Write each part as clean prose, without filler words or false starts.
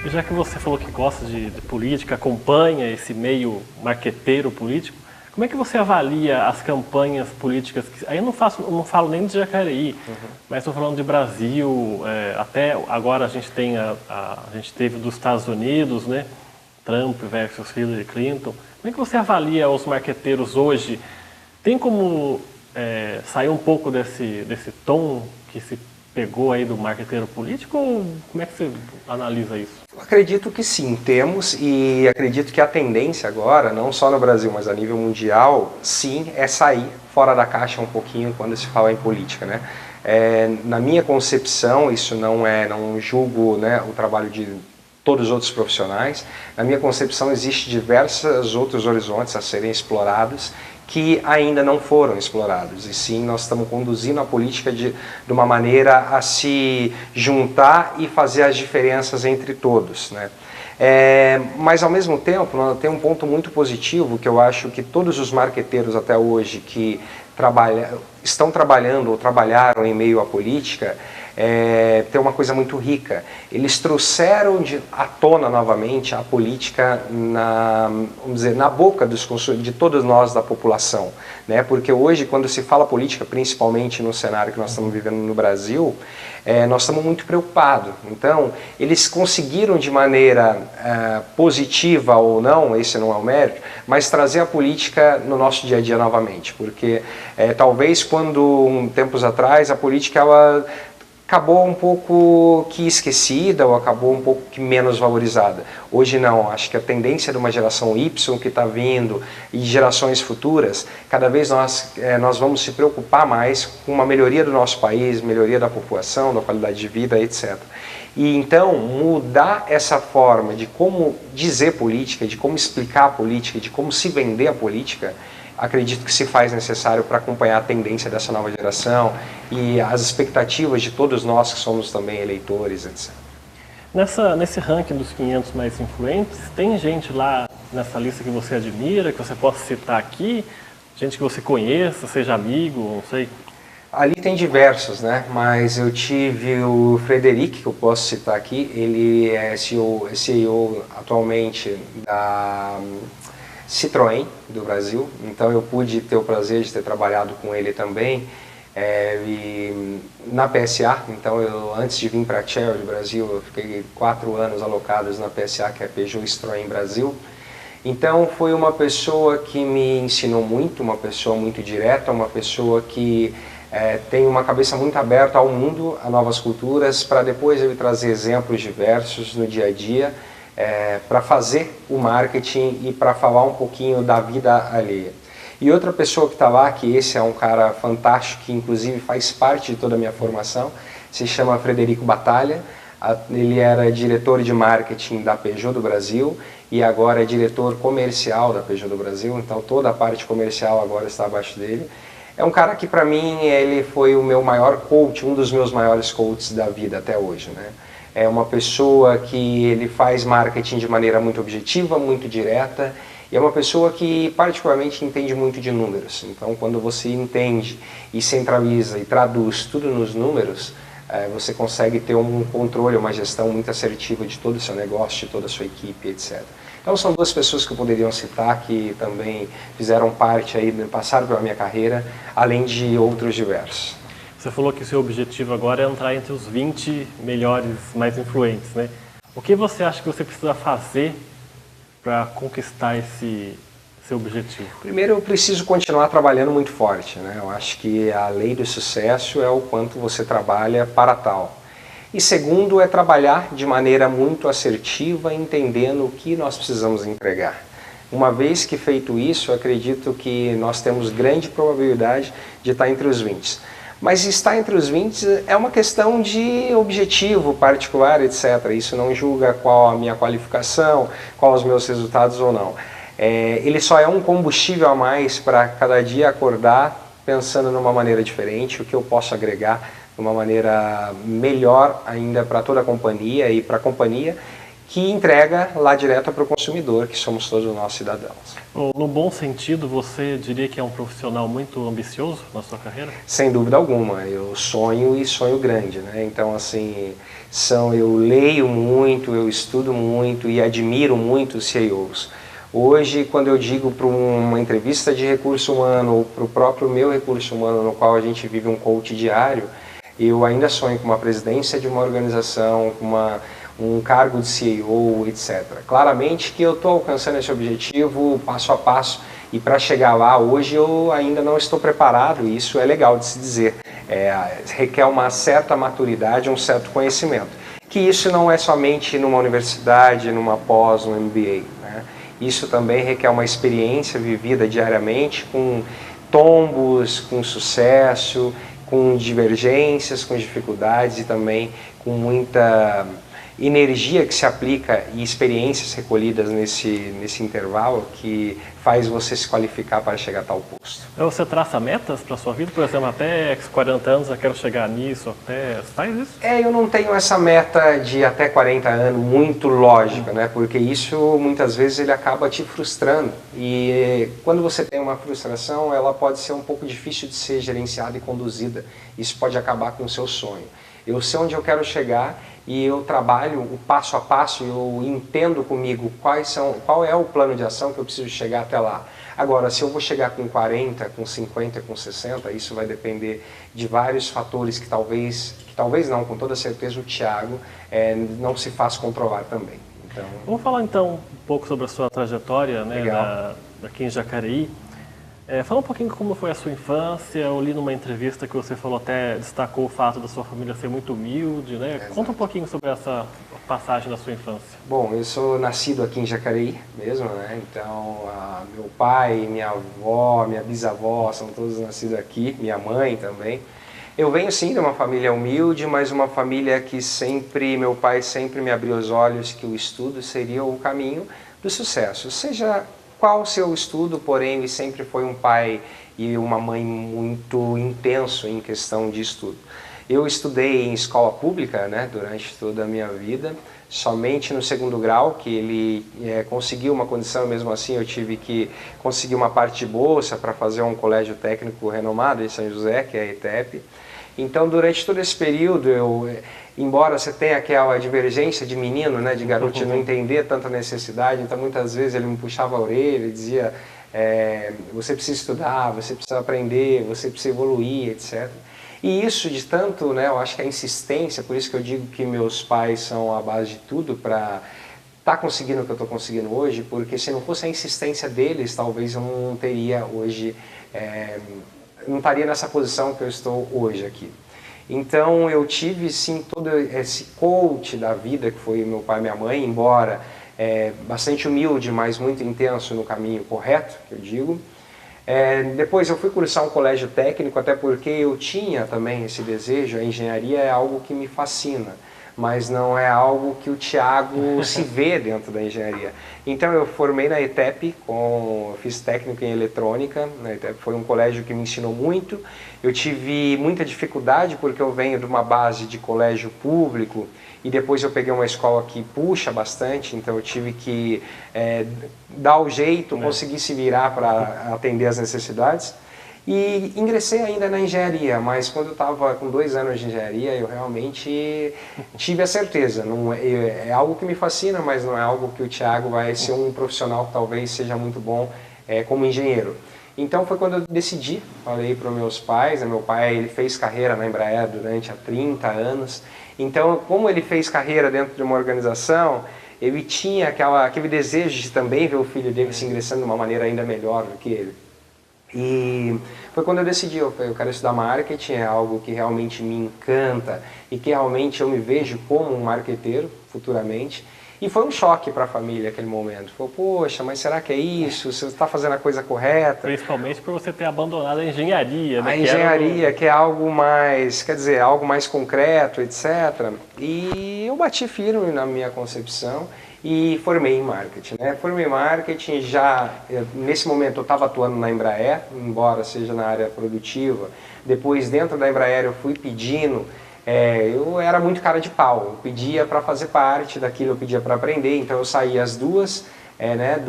E já que você falou que gosta de política, acompanha esse meio marqueteiro político, como é que você avalia as campanhas políticas? Aí eu não falo nem de Jacareí, mas estou falando de Brasil, até agora a gente tem a gente teve dos Estados Unidos, né? Trump versus Hillary Clinton. Como é que você avalia os marqueteiros hoje? Tem como sair um pouco desse tom que se pegou aí do marqueteiro político, ou como é que você analisa isso? Eu acredito que sim, temos, e acredito que a tendência agora, não só no Brasil, mas a nível mundial, sim, é sair fora da caixa um pouquinho quando se fala em política, né? Na minha concepção, isso não julgo, né, o trabalho de todos os outros profissionais. Na minha concepção, existe diversos outros horizontes a serem explorados que ainda não foram explorados, e sim nós estamos conduzindo a política de uma maneira a se juntar e fazer as diferenças entre todos, né? Mas ao mesmo tempo tem um ponto muito positivo que eu acho que todos os marqueteiros até hoje que estão trabalhando ou trabalharam em meio à política tem uma coisa muito rica. Eles trouxeram à tona novamente a política vamos dizer, na boca de todos nós da população, né? Porque hoje, quando se fala política, principalmente no cenário que nós estamos vivendo no Brasil, nós estamos muito preocupados. Então, eles conseguiram de maneira positiva ou não, esse não é o mérito, mas trazer a política no nosso dia a dia novamente. Porque talvez tempos atrás, a política ela acabou um pouco que esquecida ou acabou um pouco que menos valorizada. Hoje não, acho que a tendência de uma geração Y que está vindo e gerações futuras, cada vez nós vamos se preocupar mais com uma melhoria do nosso país, melhoria da população, da qualidade de vida, etc. E então mudar essa forma de como dizer política, de como explicar a política, de como se vender a política, acredito que se faz necessário para acompanhar a tendência dessa nova geração e as expectativas de todos nós que somos também eleitores, etc. Nesse ranking dos 500 mais influentes, tem gente lá nessa lista que você admira, que você possa citar aqui? Gente que você conheça, seja amigo, não sei. Ali tem diversos, né? Mas eu tive o Frederic, que eu posso citar aqui, ele é CEO atualmente da Citroën do Brasil, então eu pude ter o prazer de ter trabalhado com ele também na PSA. Então antes de vir para a Chery do Brasil, eu fiquei 4 anos alocados na PSA, que é Peugeot Citroën Brasil. Então foi uma pessoa que me ensinou muito, uma pessoa muito direta, uma pessoa que tem uma cabeça muito aberta ao mundo, a novas culturas, para depois ele trazer exemplos diversos no dia a dia, para fazer o marketing e para falar um pouquinho da vida alheia. E outra pessoa que está lá, que esse é um cara fantástico, que inclusive faz parte de toda a minha formação, se chama Frederico Batalha. Ele era diretor de marketing da Peugeot do Brasil e agora é diretor comercial da Peugeot do Brasil, então toda a parte comercial agora está abaixo dele. É um cara que para mim ele foi o meu maior coach, um dos meus maiores coaches da vida até hoje, né? É uma pessoa que ele faz marketing de maneira muito objetiva, muito direta, e é uma pessoa que particularmente entende muito de números. Então quando você entende e centraliza e traduz tudo nos números, você consegue ter um controle, uma gestão muito assertiva de todo o seu negócio, de toda a sua equipe, etc. Então são duas pessoas que eu poderia citar que também fizeram parte aí, passaram pela minha carreira, além de outros diversos. Você falou que o seu objetivo agora é entrar entre os 20 melhores, mais influentes, né? O que você acha que você precisa fazer para conquistar esse seu objetivo? Primeiro, eu preciso continuar trabalhando muito forte, né? Eu acho que a lei do sucesso é o quanto você trabalha para tal. E segundo, é trabalhar de maneira muito assertiva, entendendo o que nós precisamos entregar. Uma vez que feito isso, eu acredito que nós temos grande probabilidade de estar entre os 20. Mas estar entre os 20 é uma questão de objetivo particular, etc. Isso não julga qual a minha qualificação, qual os meus resultados ou não. Ele só é um combustível a mais para cada dia acordar pensando numa maneira diferente, o que eu posso agregar de uma maneira melhor ainda para toda a companhia e para a companhia que entrega lá direto para o consumidor, que somos todos nós cidadãos. No bom sentido, você diria que é um profissional muito ambicioso na sua carreira? Sem dúvida alguma, eu sonho e sonho grande, né? Então, assim, eu leio muito, eu estudo muito e admiro muito os CEOs. Hoje, quando eu digo para uma entrevista de recurso humano ou para o próprio meu recurso humano, no qual a gente vive um coach diário, eu ainda sonho com uma presidência de uma organização, com um cargo de CEO, etc. Claramente que eu estou alcançando esse objetivo passo a passo e para chegar lá hoje eu ainda não estou preparado e isso é legal de se dizer. Requer uma certa maturidade, um certo conhecimento. Que isso não é somente numa universidade, numa pós, no MBA, né? Isso também requer uma experiência vivida diariamente com tombos, com sucesso, com divergências, com dificuldades e também com muita energia que se aplica e experiências recolhidas nesse intervalo que faz você se qualificar para chegar a tal posto. Você traça metas para a sua vida? Por exemplo, até 40 anos eu quero chegar nisso, até... Faz isso? Eu não tenho essa meta de até 40 anos muito lógica, né? Porque isso muitas vezes ele acaba te frustrando e quando você tem uma frustração ela pode ser um pouco difícil de ser gerenciada e conduzida. Isso pode acabar com o seu sonho. Eu sei onde eu quero chegar e eu trabalho o passo a passo, eu entendo comigo qual é o plano de ação que eu preciso chegar até lá. Agora, se eu vou chegar com 40, com 50, com 60, isso vai depender de vários fatores que talvez não, com toda certeza o Thiago não se faz controlar também. Então... Vamos falar então um pouco sobre a sua trajetória, né, aqui em Jacareí. Fala um pouquinho como foi a sua infância. Eu li numa entrevista que você falou, até destacou o fato da sua família ser muito humilde, né? Exato. Conta um pouquinho sobre essa passagem da sua infância. Bom, eu sou nascido aqui em Jacareí mesmo, né? Então, meu pai, minha avó, minha bisavó são todos nascidos aqui, minha mãe também. Eu venho sim de uma família humilde, mas uma família que meu pai sempre me abriu os olhos que o estudo seria o caminho do sucesso. Seja qual o seu estudo, porém ele sempre foi um pai e uma mãe muito intenso em questão de estudo. Eu estudei em escola pública, né, durante toda a minha vida, somente no segundo grau, que ele conseguiu uma condição, mesmo assim eu tive que conseguir uma parte de bolsa para fazer um colégio técnico renomado em São José, que é a ETEP. Então, durante todo esse período, embora você tenha aquela divergência de menino, né, de garoto, de não entender tanta necessidade, então muitas vezes ele me puxava a orelha e dizia você precisa estudar, você precisa aprender, você precisa evoluir, etc. E isso de tanto, né, eu acho que a insistência, por isso que eu digo que meus pais são a base de tudo para estar conseguindo o que eu estou conseguindo hoje, porque se não fosse a insistência deles, talvez eu não teria hoje... não estaria nessa posição que eu estou hoje aqui. Então eu tive sim todo esse coach da vida que foi meu pai e minha mãe, embora bastante humilde, mas muito intenso no caminho correto, que eu digo. Depois eu fui cursar um colégio técnico, até porque eu tinha também esse desejo. A engenharia é algo que me fascina, mas não é algo que o Thiago se vê dentro da engenharia. Então eu formei na ETEP, eu fiz técnico em eletrônica. Na ETEP foi um colégio que me ensinou muito. Eu tive muita dificuldade porque eu venho de uma base de colégio público e depois eu peguei uma escola que puxa bastante, então eu tive que dar o jeito, conseguir se virar para atender as necessidades. E ingressei ainda na engenharia, mas quando eu estava com 2 anos de engenharia, eu realmente tive a certeza. É algo que me fascina, mas não é algo que o Thiago vai ser um profissional que talvez seja muito bom como engenheiro. Então foi quando eu decidi, falei para os meus pais, meu pai ele fez carreira na Embraer durante 30 anos, então como ele fez carreira dentro de uma organização, ele tinha aquele desejo de também ver o filho dele se ingressando de uma maneira ainda melhor do que ele. E foi quando eu decidi, eu quero estudar marketing, é algo que realmente me encanta e que realmente eu me vejo como um marqueteiro futuramente. E foi um choque para a família aquele momento. Falou, poxa, mas será que é isso? Você está fazendo a coisa correta? Principalmente por você ter abandonado a engenharia, né? A engenharia, que é algo mais, quer dizer, algo mais concreto, etc. E eu bati firme na minha concepção e formei em marketing, né? Formei em marketing, nesse momento eu estava atuando na Embraer, embora seja na área produtiva. Depois, dentro da Embraer, eu fui pedindo eu era muito cara de pau, eu pedia para fazer parte daquilo, eu pedia para aprender, então eu saía as duas, né,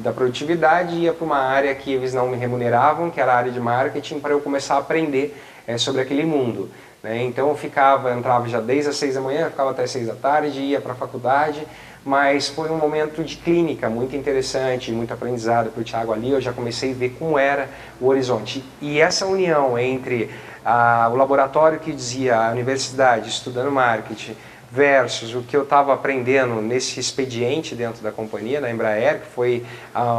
da produtividade e ia para uma área que eles não me remuneravam, que era a área de marketing, para eu começar a aprender sobre aquele mundo. Né? Então eu entrava já desde as 6 da manhã, ficava até 6 da tarde, ia para a faculdade, mas foi um momento de clínica muito interessante, muito aprendizado para o Thiago ali, eu já comecei a ver como era o horizonte. E essa união entre o laboratório que dizia a universidade, estudando marketing, versus o que eu estava aprendendo nesse expediente dentro da companhia, da Embraer, que foi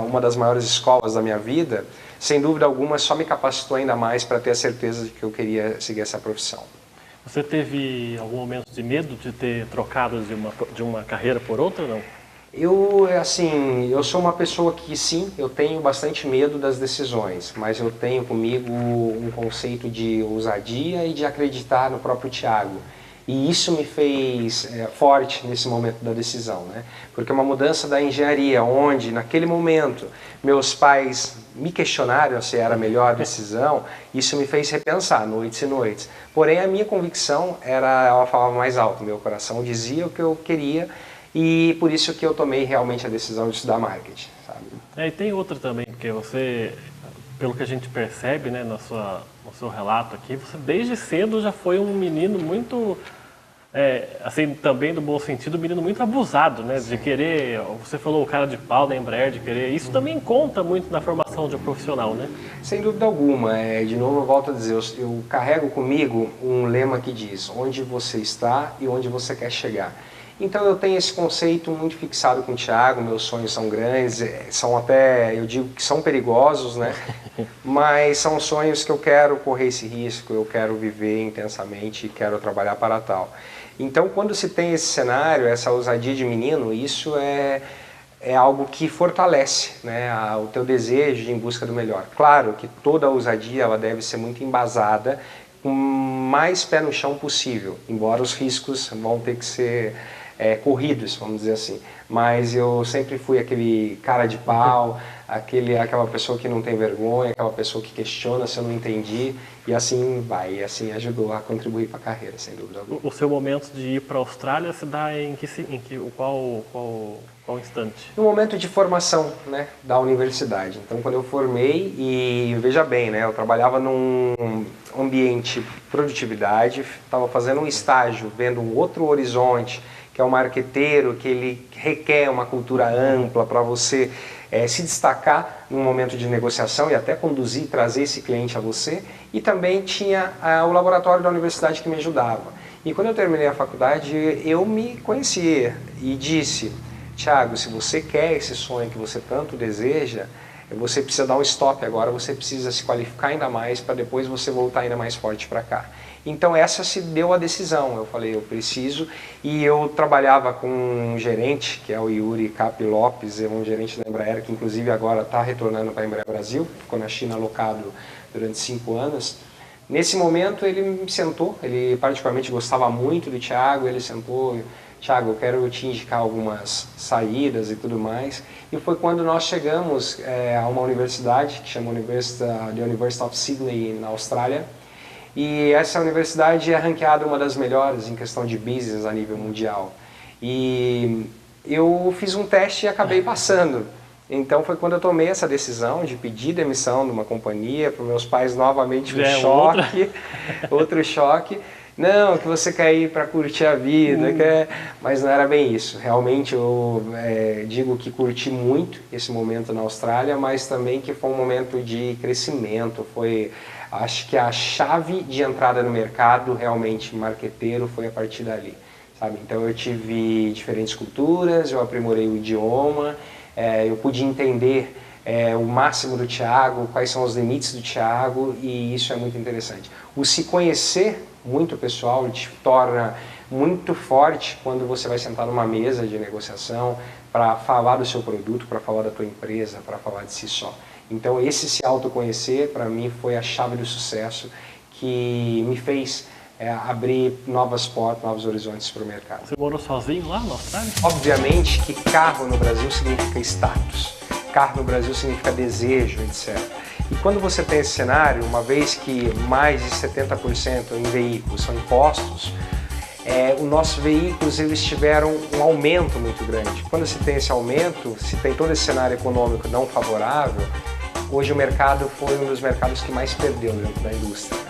uma das maiores escolas da minha vida, sem dúvida alguma só me capacitou ainda mais para ter a certeza de que eu queria seguir essa profissão. Você teve algum momento de medo de ter trocado de uma carreira por outra, não? Eu sou uma pessoa que sim, eu tenho bastante medo das decisões, mas eu tenho comigo um conceito de ousadia e de acreditar no próprio Thiago. E isso me fez forte nesse momento da decisão, né? Porque uma mudança da engenharia, onde naquele momento meus pais me questionaram se era a melhor decisão, isso me fez repensar noites e noites. Porém, a minha convicção ela falava mais alto, meu coração dizia o que eu queria e por isso que eu tomei realmente a decisão de estudar marketing, sabe? E tem outra também, porque você, pelo que a gente percebe, né, no seu relato aqui, você desde cedo já foi um menino muito, assim, também do bom sentido, um menino muito abusado, né, de querer, você falou o cara de pau da Embraer, de querer, isso também conta muito na formação de um profissional, né? Sem dúvida alguma, de novo eu volto a dizer, eu carrego comigo um lema que diz, onde você está e onde você quer chegar. Então eu tenho esse conceito muito fixado com o Thiago, meus sonhos são grandes, são até, eu digo que são perigosos, né? Mas são sonhos que eu quero correr esse risco, eu quero viver intensamente e quero trabalhar para tal. Então quando se tem esse cenário, essa ousadia de menino, isso é algo que fortalece, né, o teu desejo de ir em busca do melhor. Claro que toda ousadia ela deve ser muito embasada, com mais pé no chão possível, embora os riscos vão ter que ser corridos, vamos dizer assim. Mas eu sempre fui aquele cara de pau, aquela pessoa que não tem vergonha, aquela pessoa que questiona se eu não entendi, e assim vai, e assim ajudou a contribuir para a carreira, sem dúvida alguma. O seu momento de ir para a Austrália se dá qual instante? No momento de formação, né, da universidade. Então, quando eu formei, e veja bem, né, eu trabalhava num ambiente produtividade, estava fazendo um estágio, vendo um outro horizonte, que é o marqueteiro, que ele requer uma cultura ampla para você se destacar num momento de negociação e até conduzir, trazer esse cliente a você. E também tinha o laboratório da universidade que me ajudava. E quando eu terminei a faculdade, eu me conhecia e disse, Thiago, se você quer esse sonho que você tanto deseja, você precisa dar um stop agora, você precisa se qualificar ainda mais para depois você voltar ainda mais forte para cá. Então essa se deu a decisão, eu falei, eu preciso, e eu trabalhava com um gerente, que é o Yuri Cap Lopes, é um gerente da Embraer, que inclusive agora está retornando para a Embraer Brasil, ficou na China alocado durante 5 anos. Nesse momento ele me sentou, ele particularmente gostava muito do Thiago, ele sentou, Thiago, eu quero te indicar algumas saídas e tudo mais. E foi quando nós chegamos a uma universidade, que chama The University of Sydney, na Austrália. E essa universidade é ranqueada uma das melhores em questão de business a nível mundial. E eu fiz um teste e acabei passando. Então foi quando eu tomei essa decisão de pedir demissão de uma companhia, para meus pais novamente um choque, outro choque. Não, que você quer ir para curtir a vida, mas não era bem isso. Realmente eu digo que curti muito esse momento na Austrália, mas também que foi um momento de crescimento, acho que a chave de entrada no mercado, realmente, marqueteiro, foi a partir dali, sabe? Então eu tive diferentes culturas, eu aprimorei o idioma, eu pude entender o máximo do Thiago, quais são os limites do Thiago, e isso é muito interessante. O se conhecer muito pessoal te torna muito forte quando você vai sentar numa mesa de negociação para falar do seu produto, para falar da tua empresa, para falar de si só. Então esse se autoconhecer para mim foi a chave do sucesso que me fez abrir novas portas, novos horizontes para o mercado. Você morou sozinho lá na Austrália? Obviamente que carro no Brasil significa status. carro no Brasil significa desejo, etc. E quando você tem esse cenário, uma vez que mais de 70% em veículos são impostos, os nossos veículos eles tiveram um aumento muito grande. Quando se tem esse aumento, se tem todo esse cenário econômico não favorável, hoje o mercado foi um dos mercados que mais perdeu dentro da indústria.